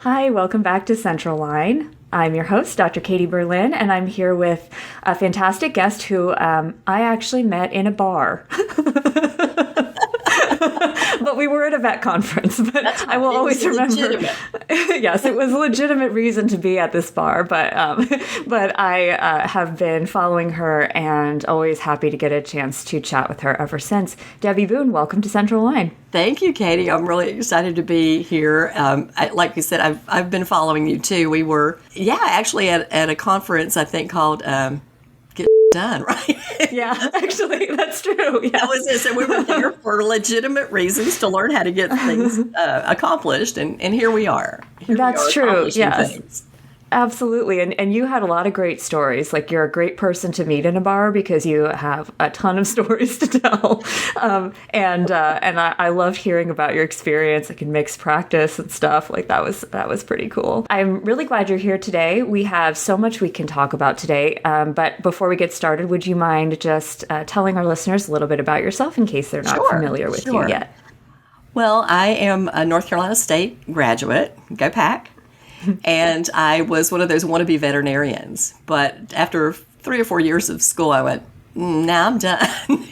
Hi, welcome back to Central Line. I'm your host, Dr. Katie Berlin, and I'm here with a fantastic guest who I actually met in a bar. But we were at a vet conference. But I will always remember. Yes, it was a legitimate reason to be at this bar. But I have been following her and always happy to get a chance to chat with her ever since. Debbie Boone, welcome to Central Line. Thank you, Katie. I'm really excited to be here. Like you said, I've been following you too. We were, actually at a conference I think called Get Done, right? Yeah, actually, that's true. That was it. So we were there for legitimate reasons to learn how to get things accomplished, and here we are. That's true. Yes. Things. Absolutely. And you had a lot of great stories. Like, you're a great person to meet in a bar because you have a ton of stories to tell. And I loved hearing about your experience, like in mixed practice and stuff. Like, that was pretty cool. I'm really glad you're here today. We have so much we can talk about today. But before we get started, would you mind just telling our listeners a little bit about yourself in case they're not familiar with you yet? Well, I am a North Carolina State graduate. Go Pack. And I was one of those wannabe veterinarians. But after 3 or 4 years of school, I went, nah, I'm done.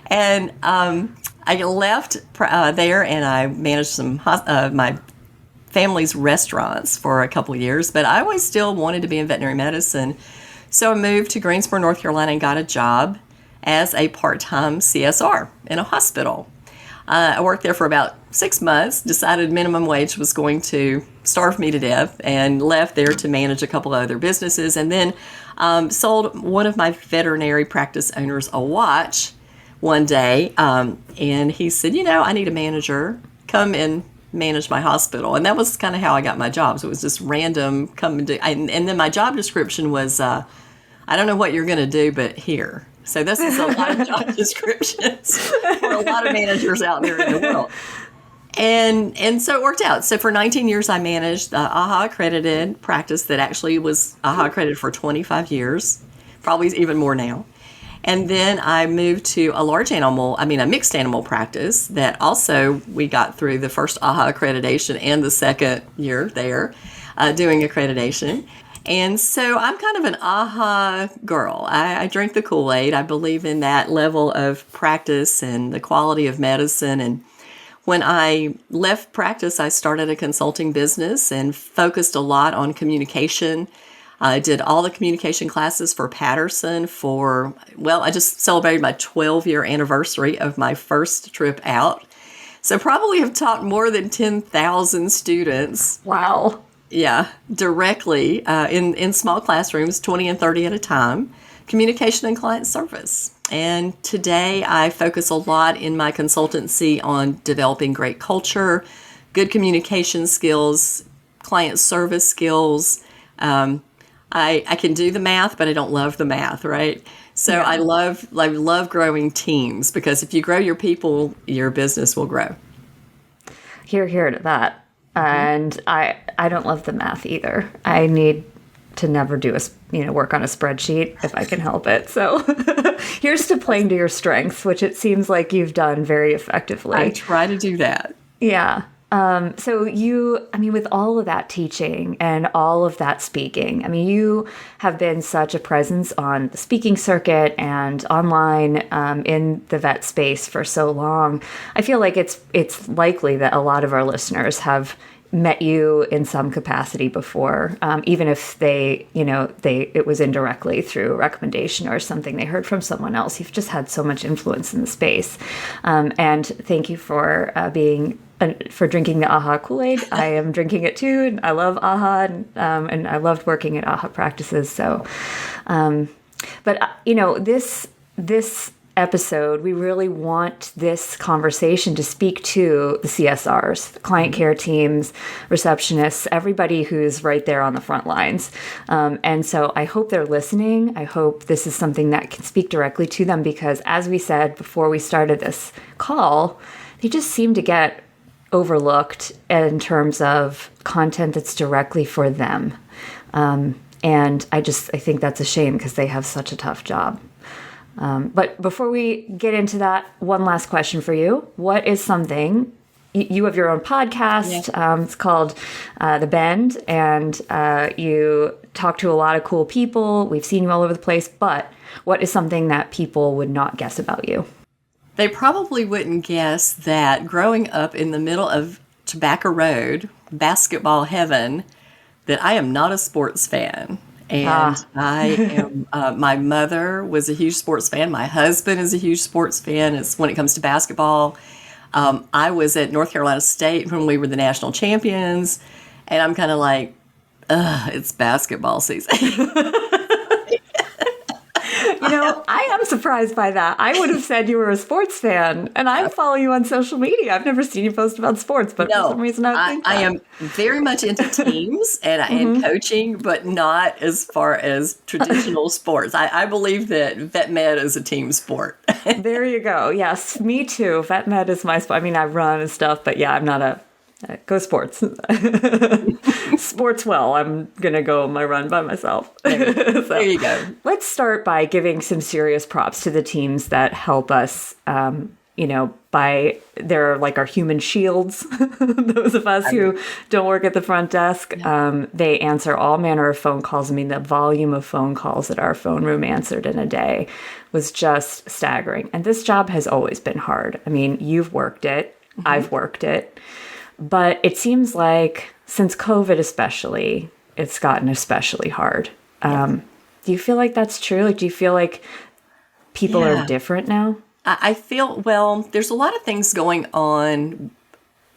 And I left there, and I managed some my family's restaurants for a couple of years. But I always still wanted to be in veterinary medicine. So I moved to Greensboro, North Carolina, and got a job as a part-time CSR in a hospital. I worked there for about 6 months, decided minimum wage was going to starve me to death, and left there to manage a couple of other businesses, and then sold one of my veterinary practice owners a watch one day, and he said, I need a manager, come and manage my hospital. And that was kind of how I got my jobs. It was just random, come and do, and then my job description was, I don't know what you're going to do, but here. So this is a lot of job descriptions for a lot of managers out there in the world. And so it worked out. So for 19 years, I managed AHA accredited practice that actually was AHA accredited for 25 years, probably even more now. And then I moved to a mixed animal practice that also we got through the first AHA accreditation and the second year there doing accreditation. And so I'm kind of an AHA girl. I drink the Kool-Aid. I believe in that level of practice and the quality of medicine. And when I left practice, I started a consulting business and focused a lot on communication. I did all the communication classes for Patterson I just celebrated my 12-year anniversary of my first trip out. So probably have taught more than 10,000 students. Wow. Yeah, directly in small classrooms, 20 and 30 at a time, communication and client service. And today I focus a lot in my consultancy on developing great culture, good communication skills, client service skills. I can do the math, but I don't love the math, right? So yeah. I love growing teams, because if you grow your people, your business will grow. Hear to that. And I don't love the math either. I need to never work on a spreadsheet if I can help it. So here's to playing to your strengths, which it seems like you've done very effectively. I try to do that. Yeah. So with all of that teaching and all of that speaking, you have been such a presence on the speaking circuit and online in the vet space for so long. I feel like it's likely that a lot of our listeners have met you in some capacity before, even if it was indirectly through a recommendation or something they heard from someone else. You've just had so much influence in the space. And thank you for drinking the AHA Kool-Aid. I am drinking it too, and I love AHA, and I loved working at AHA practices. So, this episode, we really want this conversation to speak to the CSRs, the client care teams, receptionists, everybody who's right there on the front lines. And so I hope they're listening. I hope this is something that can speak directly to them, because as we said before we started this call, they just seem to get overlooked in terms of content that's directly for them. And I think that's a shame, because they have such a tough job. But before we get into that, one last question for you. What is something you have your own podcast. It's called The Bend, and you talk to a lot of cool people. We've seen you all over the place, but what is something that people would not guess about you? They probably wouldn't guess that growing up in the middle of Tobacco Road, basketball heaven, that I am not a sports fan. And I am, my mother was a huge sports fan. My husband is a huge sports fan when it comes to basketball. I was at North Carolina State when we were the national champions. And I'm kind of like, it's basketball season. I am surprised by that. I would have said you were a sports fan, and I follow you on social media. I've never seen you post about sports, but for some reason I think I am very much into teams and coaching, but not as far as traditional sports. I believe that vet med is a team sport. There you go. Yes, me too. Vet med is my sport. I mean, I run and stuff, but yeah, I'm not a go sports. Sports well. I'm going to go on my run by myself. There you go. Let's start by giving some serious props to the teams that help us, they're like our human shields. Those of us who don't work at the front desk, they answer all manner of phone calls. I mean, the volume of phone calls that our phone room answered in a day was just staggering. And this job has always been hard. I mean, you've worked it. I've worked it. But it seems like since COVID especially, it's gotten especially hard. Do you feel like that's true? Like, do you feel like people are different now? I feel, well, there's a lot of things going on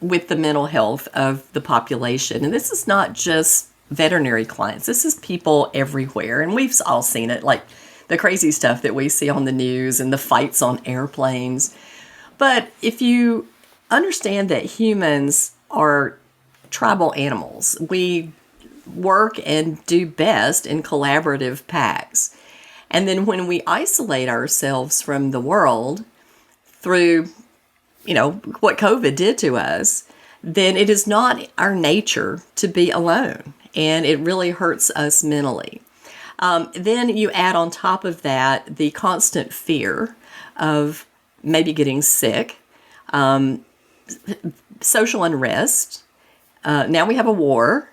with the mental health of the population. And this is not just veterinary clients. This is people everywhere. And we've all seen it, like the crazy stuff that we see on the news and the fights on airplanes. But if you understand that humans are tribal animals. We work and do best in collaborative packs. And then when we isolate ourselves from the world through, what COVID did to us, then it is not our nature to be alone. And it really hurts us mentally. Then you add on top of that the constant fear of maybe getting sick, social unrest. Now we have a war.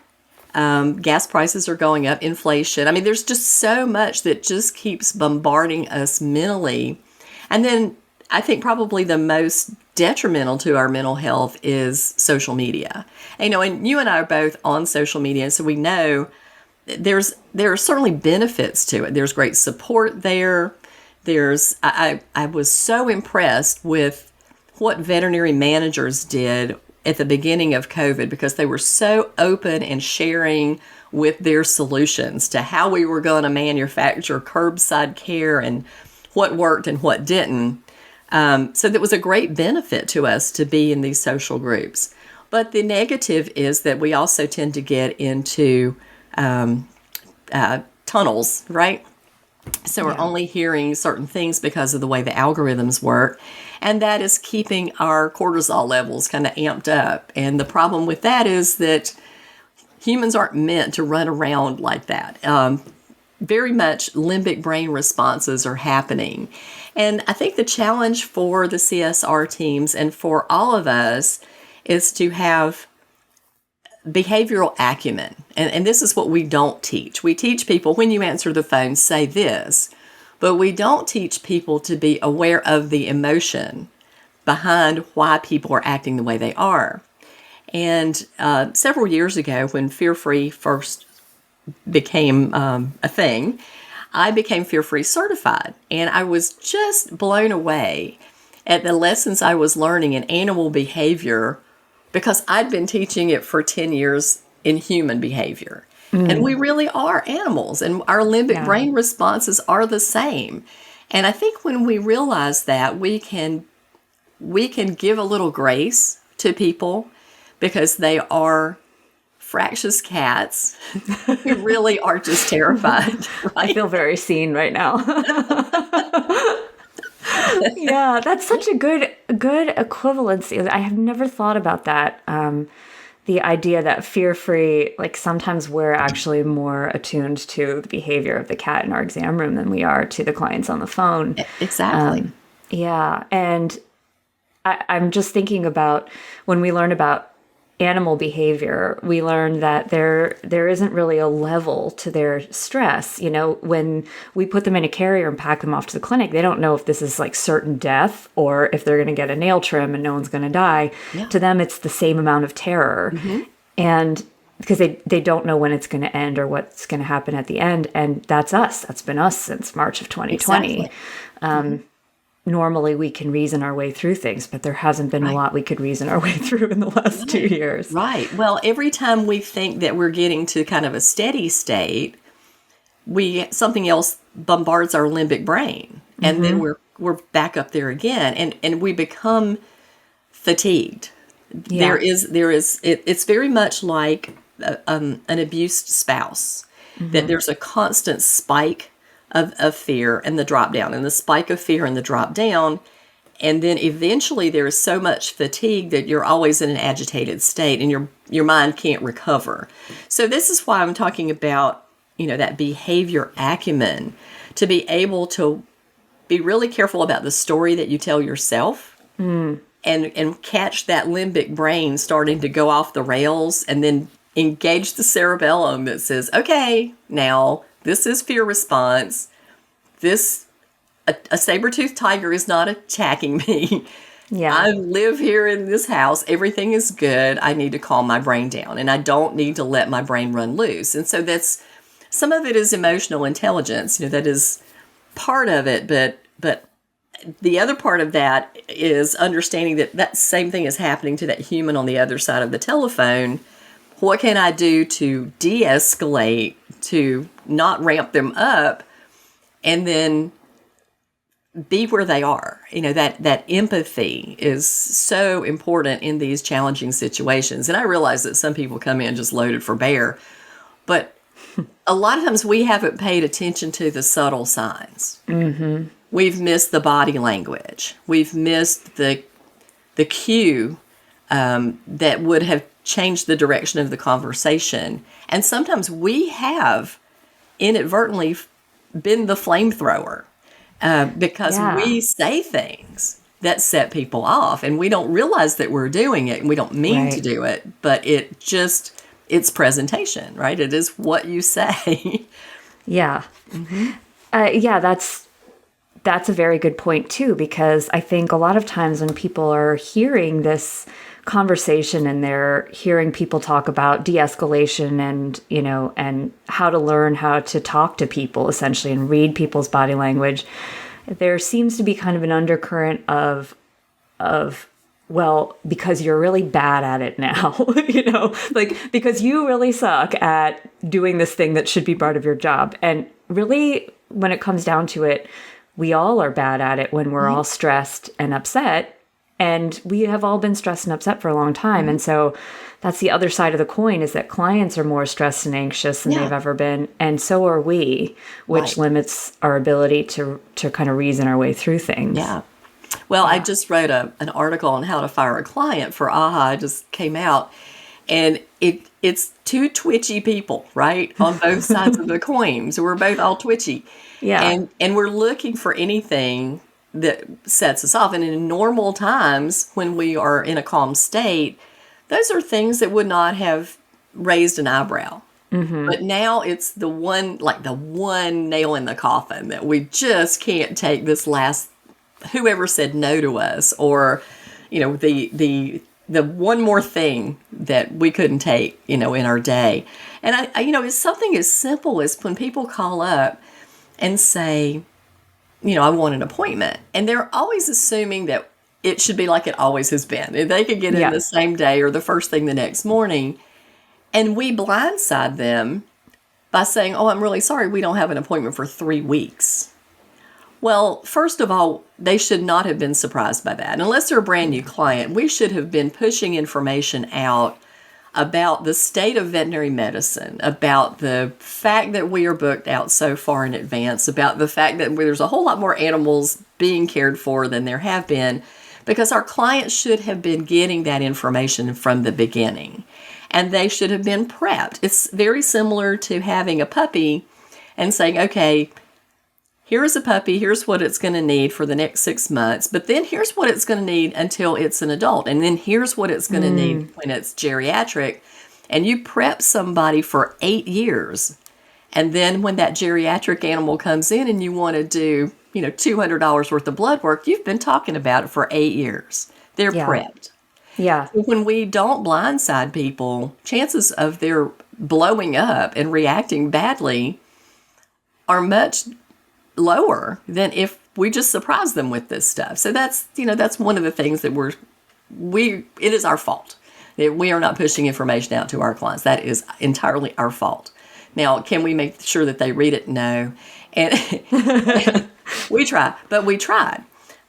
Gas prices are going up, inflation. I mean, there's just so much that just keeps bombarding us mentally. And then I think probably the most detrimental to our mental health is social media. And you and I are both on social media, so we know there are certainly benefits to it. There's great support there. I was so impressed with what veterinary managers did at the beginning of COVID, because they were so open and sharing with their solutions to how we were going to manufacture curbside care and what worked and what didn't. So that was a great benefit to us to be in these social groups. But the negative is that we also tend to get into tunnels, right? So we're only hearing certain things because of the way the algorithms work. And that is keeping our cortisol levels kind of amped up. And the problem with that is that humans aren't meant to run around like that. Very much limbic brain responses are happening. And I think the challenge for the CSR teams and for all of us is to have behavioral acumen. And this is what we don't teach. We teach people, when you answer the phone, say this. But we don't teach people to be aware of the emotion behind why people are acting the way they are. And several years ago, when Fearfree first became a thing, I became Fearfree certified. And I was just blown away at the lessons I was learning in animal behavior, because I'd been teaching it for 10 years in human behavior. And we really are animals, and our limbic brain responses are the same. And I think when we realize that, we can give a little grace to people, because they are fractious cats who really are just terrified. Right? I feel very seen right now. Yeah, that's such a good equivalency. I have never thought about that. The idea that Fearfree, like sometimes we're actually more attuned to the behavior of the cat in our exam room than we are to the clients on the phone. Exactly. Yeah. And I'm just thinking about when we learn about animal behavior, we learn that there isn't really a level to their stress. When we put them in a carrier and pack them off to the clinic, they don't know if this is like certain death or if they're going to get a nail trim and no one's going to die. Yeah. To them, it's the same amount of terror. And because they don't know when it's going to end or what's going to happen at the end. And that's us. That's been us since March of 2020. Exactly. Normally we can reason our way through things, but there hasn't been a lot we could reason our way through in the last 2 years. Right. Well, every time we think that we're getting to kind of a steady state, something else bombards our limbic brain, and then we're back up there again, and we become fatigued. Yeah. It's very much like an abused spouse, that there's a constant spike of fear and the drop down, and the spike of fear and the drop down. And then eventually there is so much fatigue that you're always in an agitated state and your mind can't recover. So this is why I'm talking about, that behavior acumen, to be able to be really careful about the story that you tell yourself, and catch that limbic brain starting to go off the rails, and then engage the cerebellum that says, okay, now this is fear response. A saber-toothed tiger is not attacking me. Yeah. I live here in this house. Everything is good. I need to calm my brain down, and I don't need to let my brain run loose. And so some of it is emotional intelligence. That is part of it, but the other part of that is understanding that same thing is happening to that human on the other side of the telephone. What can I do to de-escalate, to not ramp them up, and then be where they are? That empathy is so important in these challenging situations. And I realize that some people come in just loaded for bear, but a lot of times we haven't paid attention to the subtle signs. We've missed the body language. We've missed the cue that would have changed the direction of the conversation. And sometimes we have inadvertently been the flamethrower because we say things that set people off, and we don't realize that we're doing it, and we don't mean to do it, but it's presentation, right? It is what you say. Yeah. That's a very good point too, because I think a lot of times when people are hearing this conversation and they're hearing people talk about de-escalation and how to learn how to talk to people essentially and read people's body language, there seems to be kind of an undercurrent of well, because you're really bad at it now, because you really suck at doing this thing that should be part of your job. And really, when it comes down to it, we all are bad at it when we're all stressed and upset. And we have all been stressed and upset for a long time. And so that's the other side of the coin, is that clients are more stressed and anxious than they've ever been. And so are we, which limits our ability to kind of reason our way through things. Yeah. Well, I just wrote an article on how to fire a client for AHA. It just came out. And it's two twitchy people, right? On both sides of the coin. So we're both all twitchy. Yeah. And we're looking for anything that sets us off. And in normal times, when we are in a calm state, those are things that would not have raised an eyebrow. But now it's the one nail in the coffin that we just can't take this last, whoever said no to us, or, the one more thing that we couldn't take, in our day. And I it's something as simple as when people call up and say, I want an appointment. And they're always assuming that it should be like it always has been. And they could get in the same day or the first thing the next morning. And we blindside them by saying, oh, I'm really sorry, we don't have an appointment for 3 weeks. Well, first of all, they should not have been surprised by that. Unless they're a brand new client, we should have been pushing information out about the state of veterinary medicine, about the fact that we are booked out so far in advance, about the fact that there's a whole lot more animals being cared for than there have been, because our clients should have been getting that information from the beginning, and they should have been prepped. It's very similar to having a puppy and saying, okay, here's a puppy, here's what it's going to need for the next 6 months, but then here's what it's going to need until it's an adult, and then here's what it's going to need when it's geriatric. And you prep somebody for 8 years, and then when that geriatric animal comes in and you want to do, $200 worth of blood work, you've been talking about it for 8 years. They're prepped. Yeah. When we don't blindside people, chances of their blowing up and reacting badly are much lower than if we just surprise them with this stuff. So that's one of the things that it is our fault. We are not pushing information out to our clients. That is entirely our fault. Now, can we make sure that they read it? No. And we tried.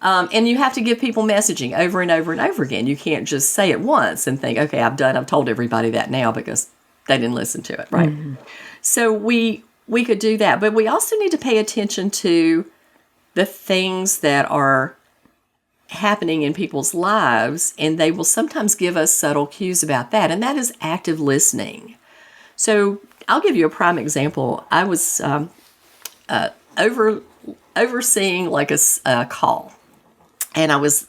And you have to give people messaging over and over and over again. You can't just say it once and think, okay, I've told everybody that now because they didn't listen to it, right? Mm-hmm. So we could do that. But we also need to pay attention to the things that are happening in people's lives, and they will sometimes give us subtle cues about that, and that is active listening. So I'll give you a prime example. I was overseeing like a call, and I was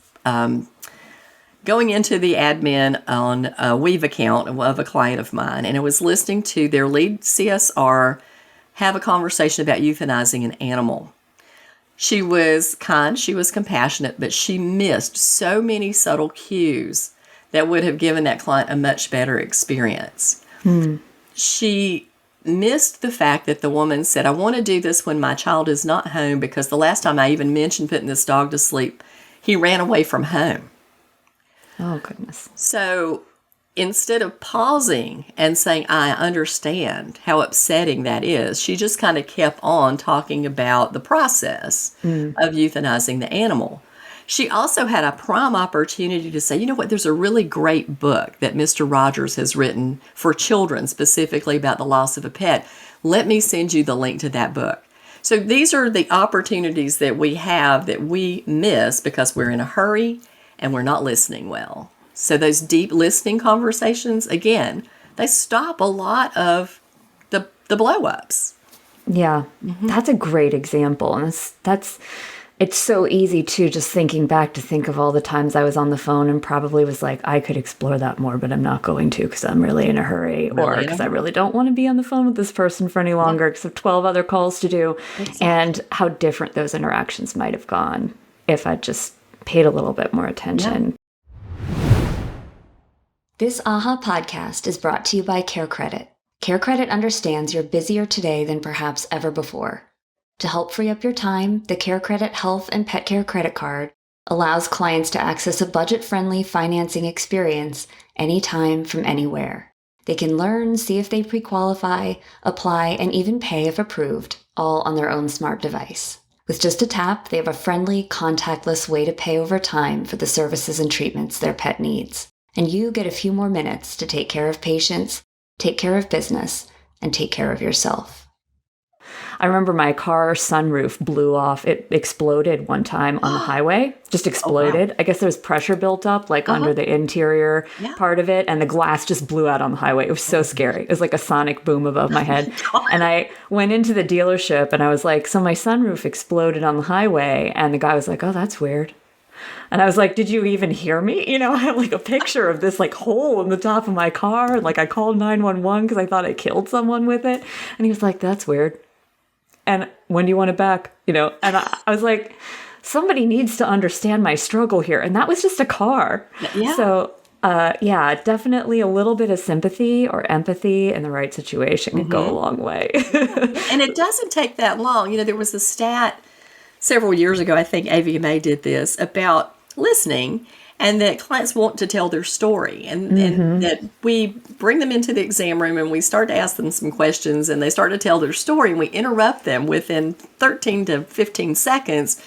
going into the admin on a Weave account of a client of mine, and I was listening to their lead CSR have a conversation about euthanizing an animal. She was kind, she was compassionate, but she missed so many subtle cues that would have given that client a much better experience. She missed the fact that the woman said, I want to do this when my child is not home because the last time I even mentioned putting this dog to sleep, he ran away from home. Oh, goodness. So instead of pausing and saying, I understand how upsetting that is, she just kind of kept on talking about the process of euthanizing the animal. She also had a prime opportunity to say, you know what, there's a really great book that Mr. Rogers has written for children, specifically about the loss of a pet. Let me send you the link to that book. So these are the opportunities that we have that we miss because we're in a hurry and we're not listening well. So those deep listening conversations, again, they stop a lot of the blow-ups. Yeah, that's a great example. And it's so easy too, just thinking back to think of all the times I was on the phone and probably was like, I could explore that more, but I'm not going to because I'm really in a hurry or because I really don't want to be on the phone with this person for any longer because I have 12 other calls to do. Exactly. And how different those interactions might have gone if I just paid a little bit more attention. Yeah. This AHA podcast is brought to you by Care Credit. Care Credit understands you're busier today than perhaps ever before. To help free up your time, the Care Credit Health and Pet Care Credit Card allows clients to access a budget-friendly financing experience anytime from anywhere. They can learn, see if they pre-qualify, apply, and even pay if approved, all on their own smart device. With just a tap, they have a friendly, contactless way to pay over time for the services and treatments their pet needs. And you get a few more minutes to take care of patients, take care of business, and take care of yourself. I remember my car sunroof blew off. It exploded one time on the highway. Just exploded. Oh, wow. I guess there was pressure built up under the interior part of it, and the glass just blew out on the highway. It was so scary. It was like a sonic boom above my head. And I went into the dealership, and I was like, so my sunroof exploded on the highway. And the guy was like, oh, that's weird. And I was like, did you even hear me? I have like a picture of this like hole in the top of my car. Like I called 911 because I thought I killed someone with it. And he was like, that's weird. And when do you want it back? And I was like, somebody needs to understand my struggle here. And that was just a car. Yeah. So, definitely a little bit of sympathy or empathy in the right situation could go a long way. And it doesn't take that long. There was a stat several years ago, I think AVMA did this, about listening and that clients want to tell their story and that we bring them into the exam room and we start to ask them some questions and they start to tell their story and we interrupt them within 13 to 15 seconds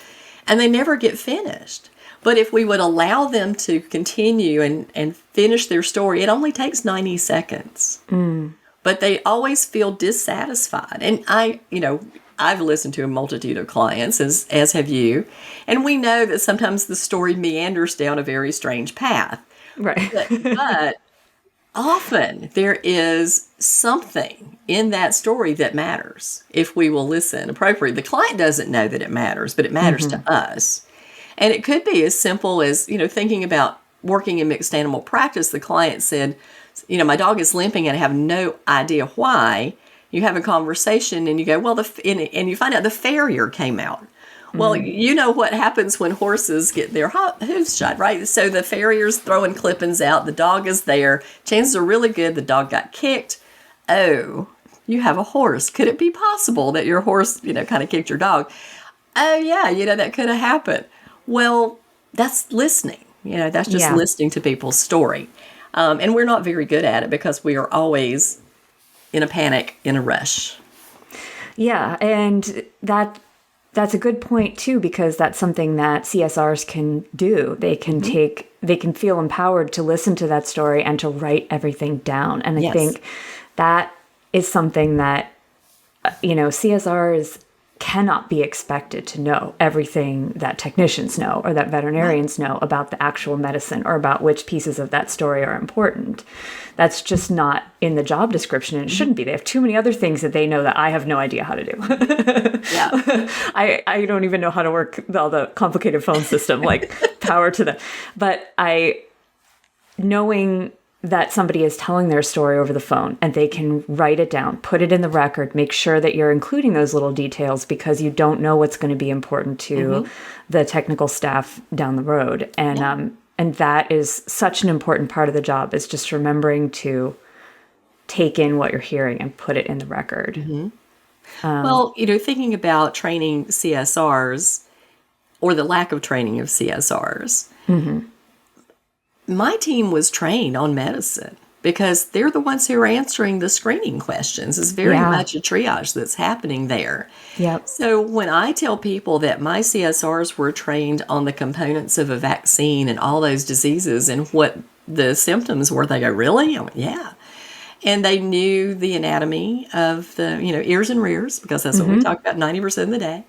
and they never get finished. But if we would allow them to continue and finish their story, it only takes 90 seconds. But they always feel dissatisfied. And I've listened to a multitude of clients, as have you, and we know that sometimes the story meanders down a very strange path. Right. But often there is something in that story that matters if we will listen appropriately. The client doesn't know that it matters, but it matters to us. And it could be as simple as, thinking about working in mixed animal practice. The client said, my dog is limping and I have no idea why. You have a conversation and you go, well, and you find out the farrier came out. Well, you know what happens when horses get their hooves shot, right? So the farrier's throwing clippings out. The dog is there. Chances are really good the dog got kicked. Oh, you have a horse. Could it be possible that your horse, kind of kicked your dog? Oh, yeah, that could have happened. Well, that's listening. That's just listening to people's story. And we're not very good at it because we are always in a panic, in a rush. Yeah, and that's a good point too, because that's something that CSRs can do. They can they can feel empowered to listen to that story and to write everything down. And I think that is something that, CSRs cannot be expected to know everything that technicians know or that veterinarians know about the actual medicine or about which pieces of that story are important. That's just not in the job description, and it shouldn't be. They have too many other things that they know that I have no idea how to do. I don't even know how to work all the complicated phone system, like power to them. But knowing that somebody is telling their story over the phone and they can write it down, put it in the record, make sure that you're including those little details because you don't know what's going to be important to the technical staff down the road. And that is such an important part of the job, is just remembering to take in what you're hearing and put it in the record. Well, thinking about training CSRs or the lack of training of CSRs, my team was trained on medicine because they're the ones who are answering the screening questions. It's very much a triage that's happening there. Yep. So when I tell people that my CSRs were trained on the components of a vaccine and all those diseases and what the symptoms were, they go, really? I went, yeah. And they knew the anatomy of the, ears and rears, because that's what we talk about 90% of the day.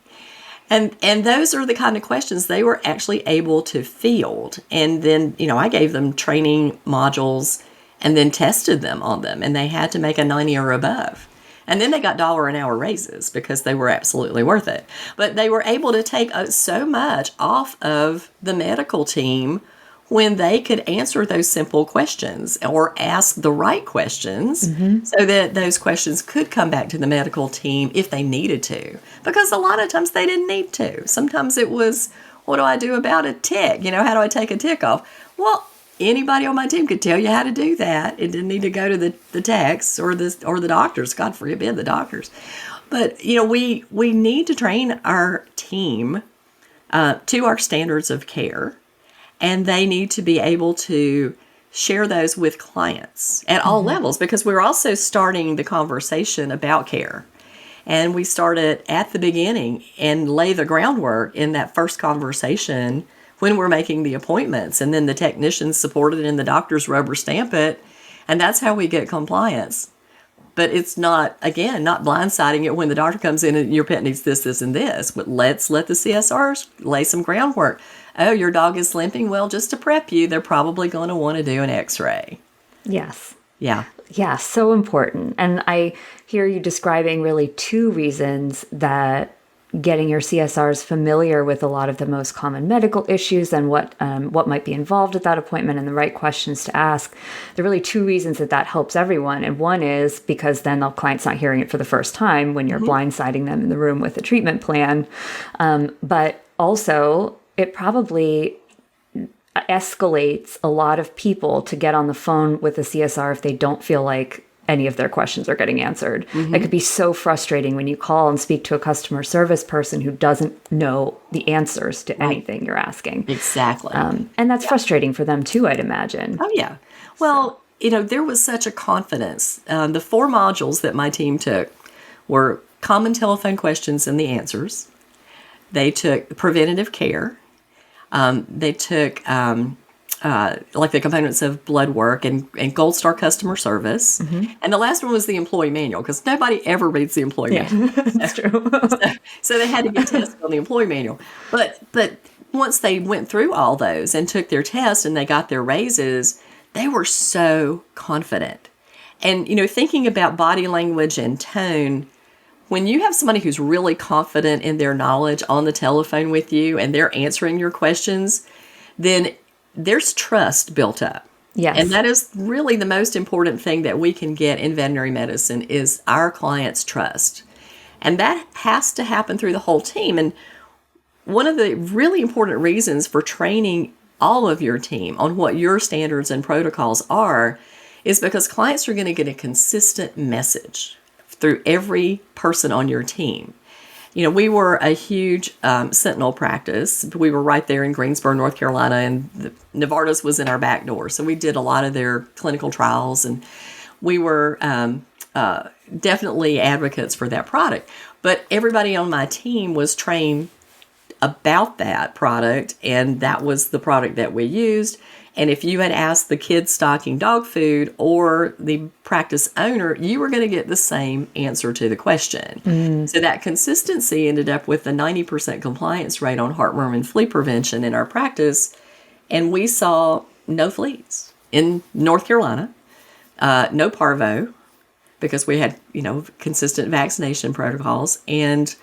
And those are the kind of questions they were actually able to field. And then, I gave them training modules and then tested them on them. And they had to make a 90 or above. And then they got $1 an hour raises because they were absolutely worth it. But they were able to take so much off of the medical team when they could answer those simple questions or ask the right questions so that those questions could come back to the medical team if they needed to. Because a lot of times they didn't need to. Sometimes it was, what do I do about a tick? How do I take a tick off? Well, anybody on my team could tell you how to do that. It didn't need to go to the techs or the doctors. God forbid the doctors. But, we need to train our team to our standards of care. And they need to be able to share those with clients at all levels, because we're also starting the conversation about care. And we start it at the beginning and lay the groundwork in that first conversation when we're making the appointments. And then the technicians support it and the doctors rubber stamp it. And that's how we get compliance. But it's not blindsiding it when the doctor comes in and your pet needs this, this, and this. But let's let the CSRs lay some groundwork. Oh, your dog is limping? Well, just to prep you, they're probably going to want to do an x-ray. Yes. Yeah. Yeah, so important. And I hear you describing really two reasons that getting your CSRs familiar with a lot of the most common medical issues and what might be involved at that appointment and the right questions to ask. There are really two reasons that helps everyone. And one is because then the client's not hearing it for the first time when you're blindsiding them in the room with a treatment plan. But also, it probably escalates a lot of people to get on the phone with a CSR if they don't feel like any of their questions are getting answered. It could be so frustrating when you call and speak to a customer service person who doesn't know the answers to anything you're asking. Exactly. And that's frustrating for them too, I'd imagine. Oh, yeah. Well, there was such a confidence. The 4 modules that my team took were common telephone questions and the answers. They took preventative care. They took like the components of blood work and Gold Star customer service. And the last one was the employee manual, because nobody ever reads the employee manual. That's true. So they had to get tested on the employee manual. But once they went through all those and took their test and they got their raises, they were so confident. And, thinking about body language and tone, when you have somebody who's really confident in their knowledge on the telephone with you and they're answering your questions, then there's trust built up. Yes. And that is really the most important thing that we can get in veterinary medicine is our clients' trust. And that has to happen through the whole team. And one of the really important reasons for training all of your team on what your standards and protocols are is because clients are going to get a consistent message through every person on your team. We were a huge sentinel practice. We were right there in Greensboro, North Carolina, and Novartis was in our back door. So we did a lot of their clinical trials, and we were definitely advocates for that product. But everybody on my team was trained about that product, and that was the product that we used. And if you had asked the kid stocking dog food or the practice owner, you were going to get the same answer to the question. So that consistency ended up with a 90% compliance rate on heartworm and flea prevention in our practice. And we saw no fleas in North Carolina, no parvo, because we had, consistent vaccination protocols, and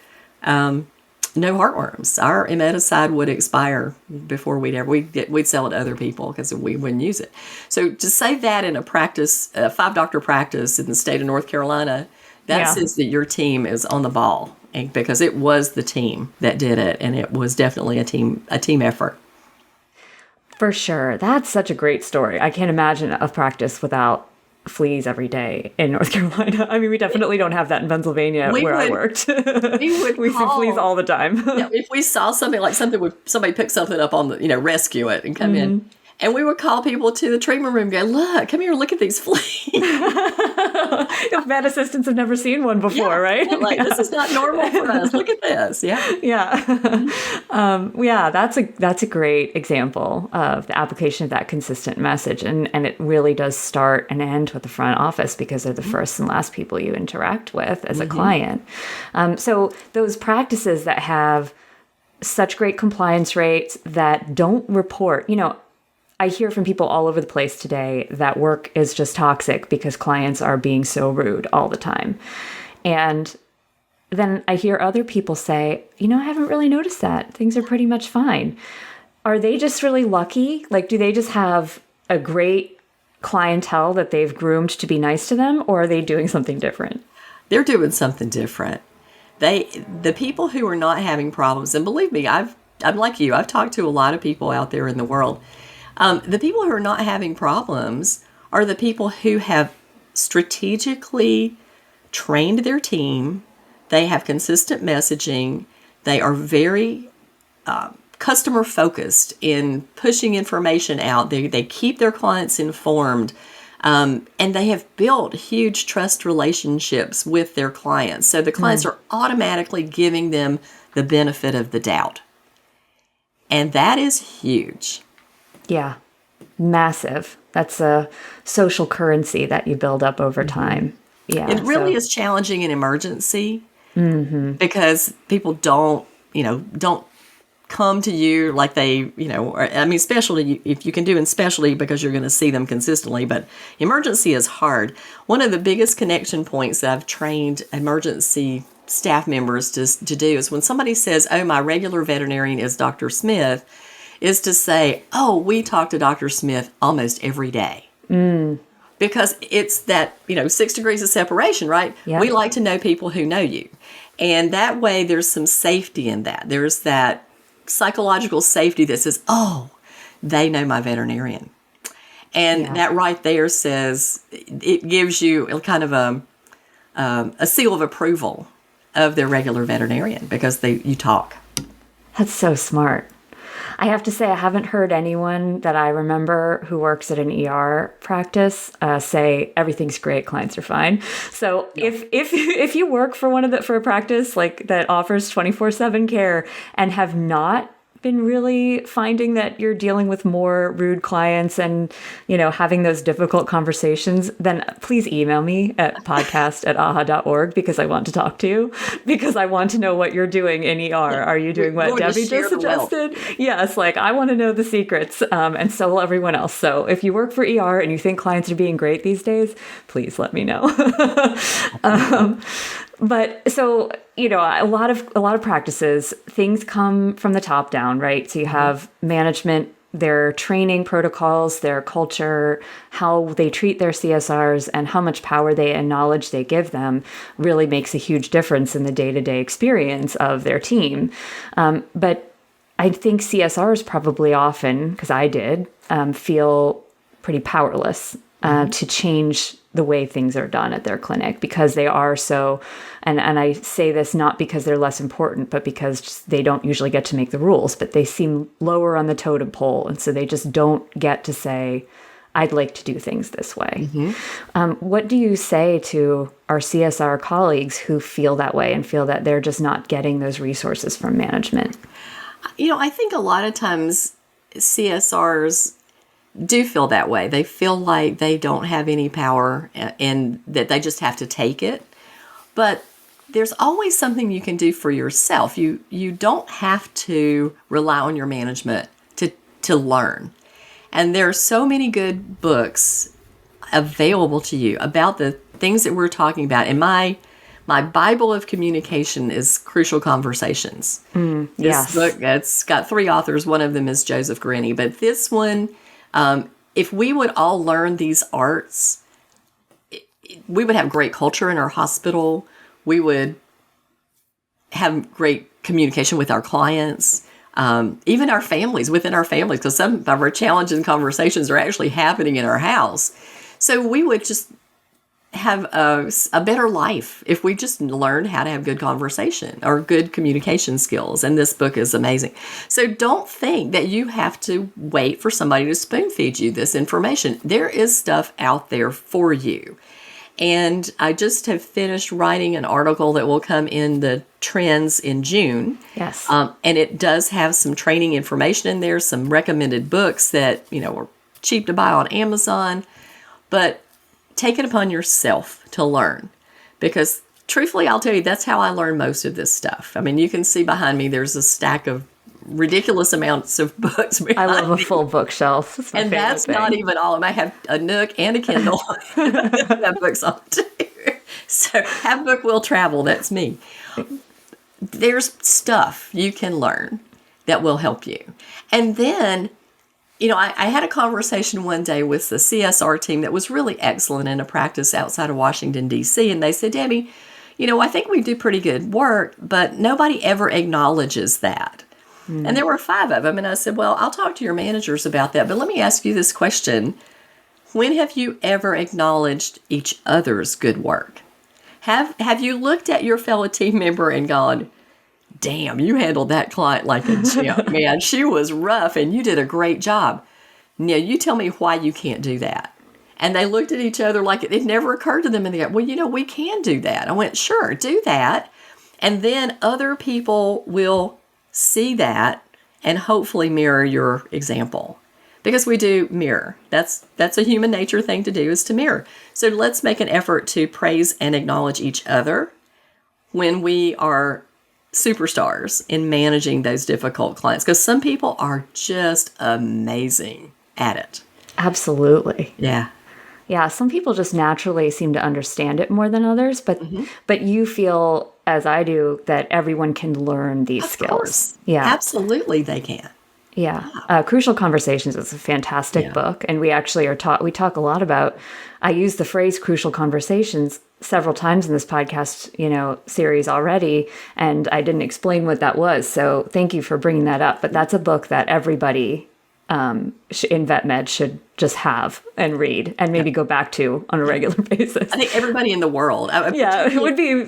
no heartworms. Our emeticide would expire before we'd sell it to other people because we wouldn't use it. So to say that in a practice, a 5-doctor practice in the state of North Carolina, that says that your team is on the ball, and because it was the team that did it, and it was definitely a team effort. For sure. That's such a great story. I can't imagine a practice without fleas every day in North Carolina. I mean, we definitely don't have that in Pennsylvania where I worked. We see fleas all the time. If we saw something somebody pick something up on the, rescue it and come in. And we would call people to the treatment room and go, look, come here, look at these fleas. If vet assistants have never seen one before, right? This is not normal for us. Look at this. That's a great example of the application of that consistent message. And it really does start and end with the front office because they're the first and last people you interact with as a client. So those practices that have such great compliance rates that don't report, I hear from people all over the place today that work is just toxic because clients are being so rude all the time. And then I hear other people say, I haven't really noticed that. Things are pretty much fine. Are they just really lucky? Like, do they just have a great clientele that they've groomed to be nice to them, or are they doing something different? They're doing something different. The people who are not having problems, and believe me, I'm like you, I've talked to a lot of people out there in the world. The people who are not having problems are the people who have strategically trained their team. They have consistent messaging. They are very customer focused in pushing information out. They keep their clients informed. And they have built huge trust relationships with their clients. So the clients are automatically giving them the benefit of the doubt. And that is huge. Yeah, massive. That's a social currency that you build up over time. Yeah, it really is challenging in emergency because people don't come to you like they, specialty, if you can do in specialty because you're going to see them consistently, but emergency is hard. One of the biggest connection points that I've trained emergency staff members to do is when somebody says, oh, my regular veterinarian is Dr. Smith, is to say, oh, we talk to Dr. Smith almost every day. Because it's that, 6 degrees of separation, right? Yep. We like to know people who know you. And that way there's some safety in that. There's that psychological safety that says, oh, they know my veterinarian. And that right there says, it gives you kind of a seal of approval of their regular veterinarian because you talk. That's so smart. I have to say, I haven't heard anyone that I remember who works at an ER practice say everything's great, clients are fine. So if you work for a practice like that offers 24/7 care and have not been really finding that you're dealing with more rude clients and, having those difficult conversations, then please email me at podcast@aha.org because I want to talk to you, because I want to know what you're doing in ER. Are you doing what Debbie just suggested? Yes, I want to know the secrets, and so will everyone else. So if you work for ER and you think clients are being great these days, please let me know. But so, a lot of practices, things come from the top down, right? So you have management, their training protocols, their culture, how they treat their CSRs, and how much power and knowledge they give them really makes a huge difference in the day-to-day experience of their team. But I think CSRs probably often, because I did, feel pretty powerless to change the way things are done at their clinic, because they are so, and I say this not because they're less important, but because they don't usually get to make the rules, but they seem lower on the totem pole. And so they just don't get to say, I'd like to do things this way. What do you say to our CSR colleagues who feel that way and feel that they're just not getting those resources from management? I think a lot of times CSRs do feel that way. They feel like they don't have any power and that they just have to take it. But there's always something you can do for yourself. You don't have to rely on your management to learn. And there are so many good books available to you about the things that we're talking about. And my Bible of communication is Crucial Conversations. This book, it's got 3 authors. One of them is Joseph Grenny. But this one, if we would all learn these arts, we would have great culture in our hospital. We would have great communication with our clients, even our families, within our families, because some of our challenging conversations are actually happening in our house. So we would just have a better life if we just learned how to have good conversation or good communication skills. And this book is amazing. So don't think that you have to wait for somebody to spoon feed you this information. There is stuff out there for you. And I just have finished writing an article that will come in the Trends in June. Yes. And it does have some training information in there, some recommended books that, are cheap to buy on Amazon. But take it upon yourself to learn. Because truthfully, I'll tell you, that's how I learned most of this stuff. I mean, you can see behind me, there's a stack of ridiculous amounts of books behind I love a me. full bookshelf. And that's not even all. I might have a Nook and a Kindle. That book's on too. So have book will travel. That's me. There's stuff you can learn that will help you. And then, I had a conversation one day with the CSR team that was really excellent in a practice outside of Washington, D.C. And they said, Debbie, I think we do pretty good work, but nobody ever acknowledges that. And there were 5 of them. And I said, well, I'll talk to your managers about that. But let me ask you this question. When have you ever acknowledged each other's good work? Have you looked at your fellow team member and gone, damn, you handled that client like a champ, man. She was rough and you did a great job. Now, you tell me why you can't do that. And they looked at each other like it never occurred to them. And they go, well, we can do that. I went, sure, do that. And then other people will see that and hopefully mirror your example. Because we do mirror. That's a human nature thing to do, is to mirror. So let's make an effort to praise and acknowledge each other when we are superstars in managing those difficult clients. Because some people are just amazing at it. Absolutely. Yeah. Yeah, some people just naturally seem to understand it more than others, but you feel, as I do, that everyone can learn these skills. Course. Yeah, Absolutely they can. Yeah. Crucial Conversations is a fantastic book. And we actually we talk a lot about, I use the phrase crucial conversations several times in this podcast, series already. And I didn't explain what that was. So thank you for bringing that up. But that's a book that everybody in vet med should just have and read and maybe go back to on a regular basis. I think everybody in the world. It would be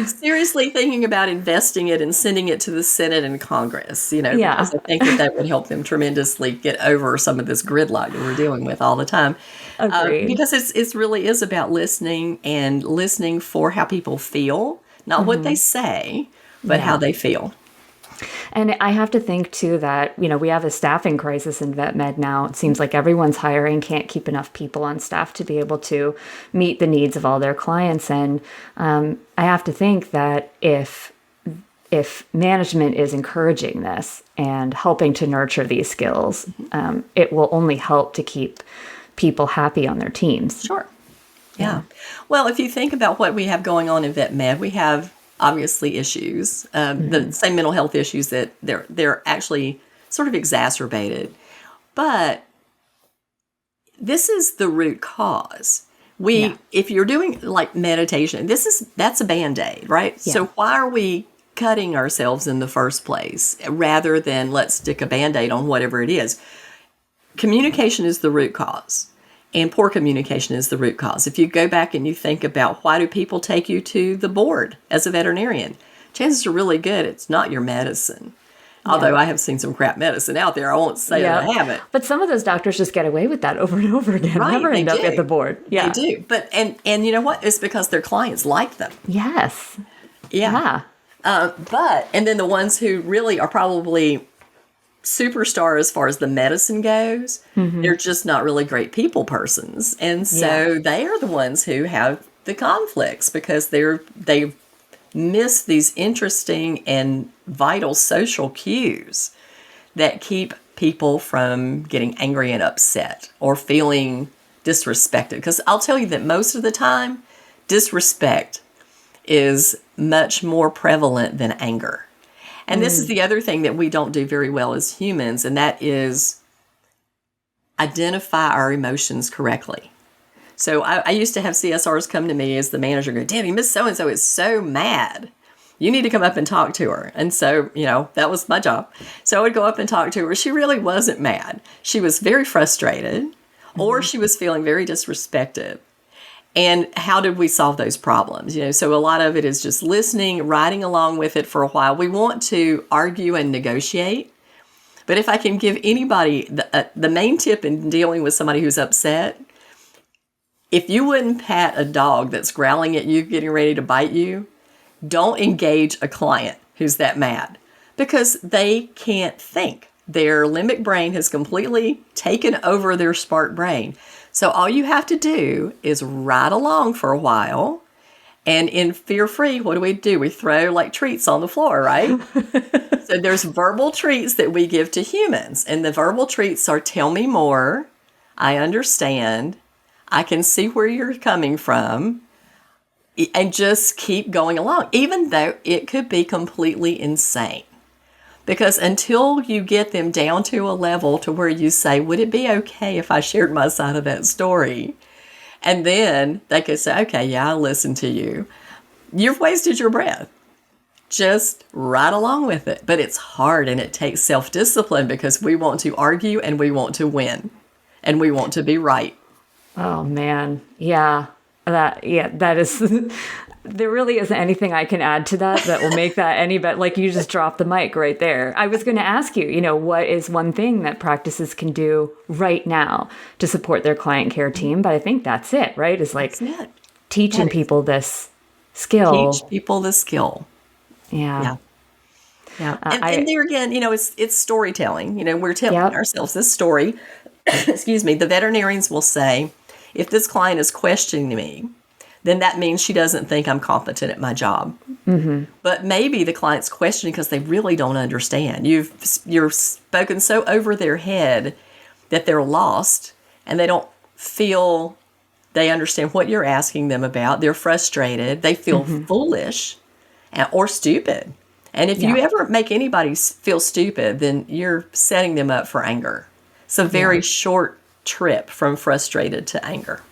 seriously thinking about investing it and sending it to the Senate and Congress, because I think that would help them tremendously get over some of this gridlock that we're dealing with all the time. Agreed. Because it really is about listening and listening for how people feel, not what they say, but how they feel. And I have to think too that, we have a staffing crisis in vet med now. It seems like everyone's hiring, can't keep enough people on staff to be able to meet the needs of all their clients. And I have to think that if management is encouraging this and helping to nurture these skills, it will only help to keep people happy on their teams. Sure. Yeah. Well, if you think about what we have going on in vet med, we have obviously issues, the same mental health issues that they're actually sort of exacerbated. But this is the root cause. If you're doing like meditation, that's a Band-Aid, right? Yeah. So why are we cutting ourselves in the first place rather than let's stick a Band-Aid on whatever it is? Communication is the root cause. And poor communication is the root cause. If you go back and you think about why do people take you to the board as a veterinarian, chances are really good it's not your medicine. Although I have seen some crap medicine out there. I won't say that I haven't. But some of those doctors just get away with that over and over again. Right, Never end up at the board. Yeah. They do. But and you know what? It's because their clients like them. Yes. Yeah. And then the ones who really are probably superstar as far as the medicine goes, they're just not really great people persons. And so they are the ones who have the conflicts because they've missed these interesting and vital social cues that keep people from getting angry and upset or feeling disrespected. Because I'll tell you that most of the time, disrespect is much more prevalent than anger. And this is the other thing that we don't do very well as humans, and that is identify our emotions correctly. So I used to have CSRs come to me as the manager go, Debbie, Miss So-and-so is so mad. You need to come up and talk to her. And so, that was my job. So I would go up and talk to her. She really wasn't mad. She was very frustrated, or she was feeling very disrespected. And how did we solve those problems? So a lot of it is just listening, riding along with it for a while. We want to argue and negotiate. But if I can give anybody the main tip in dealing with somebody who's upset, if you wouldn't pat a dog that's growling at you, getting ready to bite you, don't engage a client who's that mad because they can't think. Their limbic brain has completely taken over their spark brain. So all you have to do is ride along for a while. And in Fearfree, what do? We throw like treats on the floor, right? So there's verbal treats that we give to humans. And the verbal treats are tell me more. I understand. I can see where you're coming from. And just keep going along, even though it could be completely insane. Because until you get them down to a level to where you say, would it be okay if I shared my side of that story? And then they could say, okay, yeah, I'll listen to you. You've wasted your breath. Just ride along with it. But it's hard and it takes self-discipline because we want to argue and we want to win. And we want to be right. Oh, man. Yeah. That is... There really isn't anything I can add to that will make that any better. Like you just dropped the mic right there. I was going to ask you, what is one thing that practices can do right now to support their client care team? But I think that's it, right? Is like teaching people this skill. Teach people the skill. Yeah. And there again, it's storytelling. We're telling ourselves this story. Excuse me. The veterinarians will say, if this client is questioning me, then that means she doesn't think I'm competent at my job. Mm-hmm. But maybe the client's questioning because they really don't understand. You're spoken so over their head that they're lost and they don't feel they understand what you're asking them about. They're frustrated. They feel foolish or stupid. And if you ever make anybody feel stupid, then you're setting them up for anger. It's a very short trip from frustrated to anger.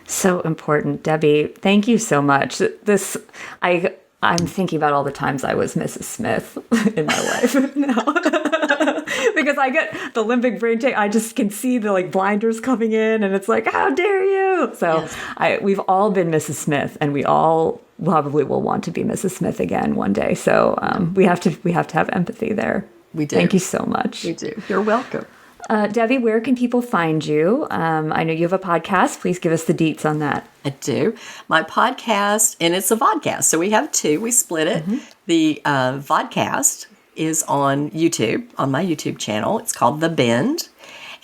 So important, Debbie. Thank you so much. I'm thinking about all the times I was Mrs. Smith in my life now. Because I get the limbic brain take. I just can see the blinders coming in and it's like, how dare you? So we've all been Mrs. Smith and we all probably will want to be Mrs. Smith again one day. So we have to have empathy there. We do. Thank you so much. We do. You're welcome. Debbie, where can people find you? I know you have a podcast. Please give us the deets on that. I do. My podcast, and it's a vodcast. So we have two. We split it. Mm-hmm. The vodcast is on YouTube, on my YouTube channel. It's called The Bend,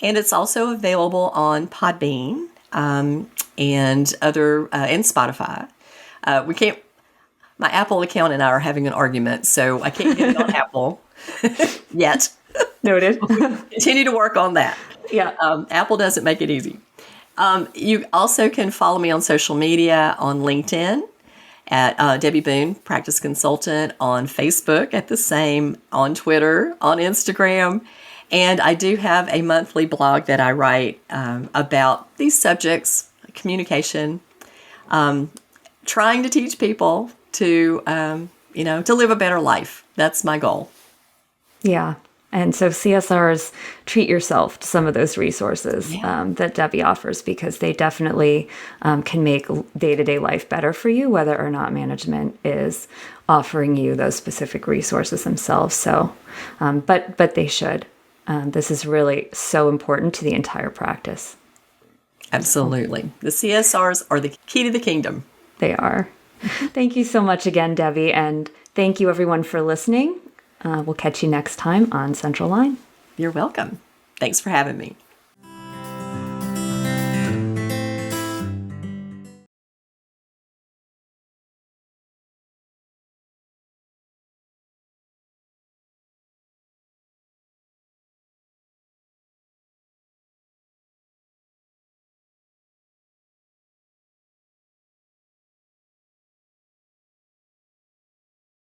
and it's also available on Podbean and other and Spotify. We can't. My Apple account and I are having an argument, so I can't get it on Apple yet. Noted. Continue to work on that. Yeah. Apple doesn't make it easy. You also can follow me on social media on LinkedIn at Debbie Boone, Practice Consultant, on Facebook at the same, on Twitter, on Instagram. And I do have a monthly blog that I write about these subjects, communication, trying to teach people to, to live a better life. That's my goal. Yeah. And so CSRs, treat yourself to some of those resources that Debbie offers, because they definitely can make day-to-day life better for you, whether or not management is offering you those specific resources themselves. So, but they should. This is really so important to the entire practice. Absolutely. The CSRs are the key to the kingdom. They are. Thank you so much again, Debbie. And thank you everyone for listening. We'll catch you next time on Central Line. You're welcome. Thanks for having me.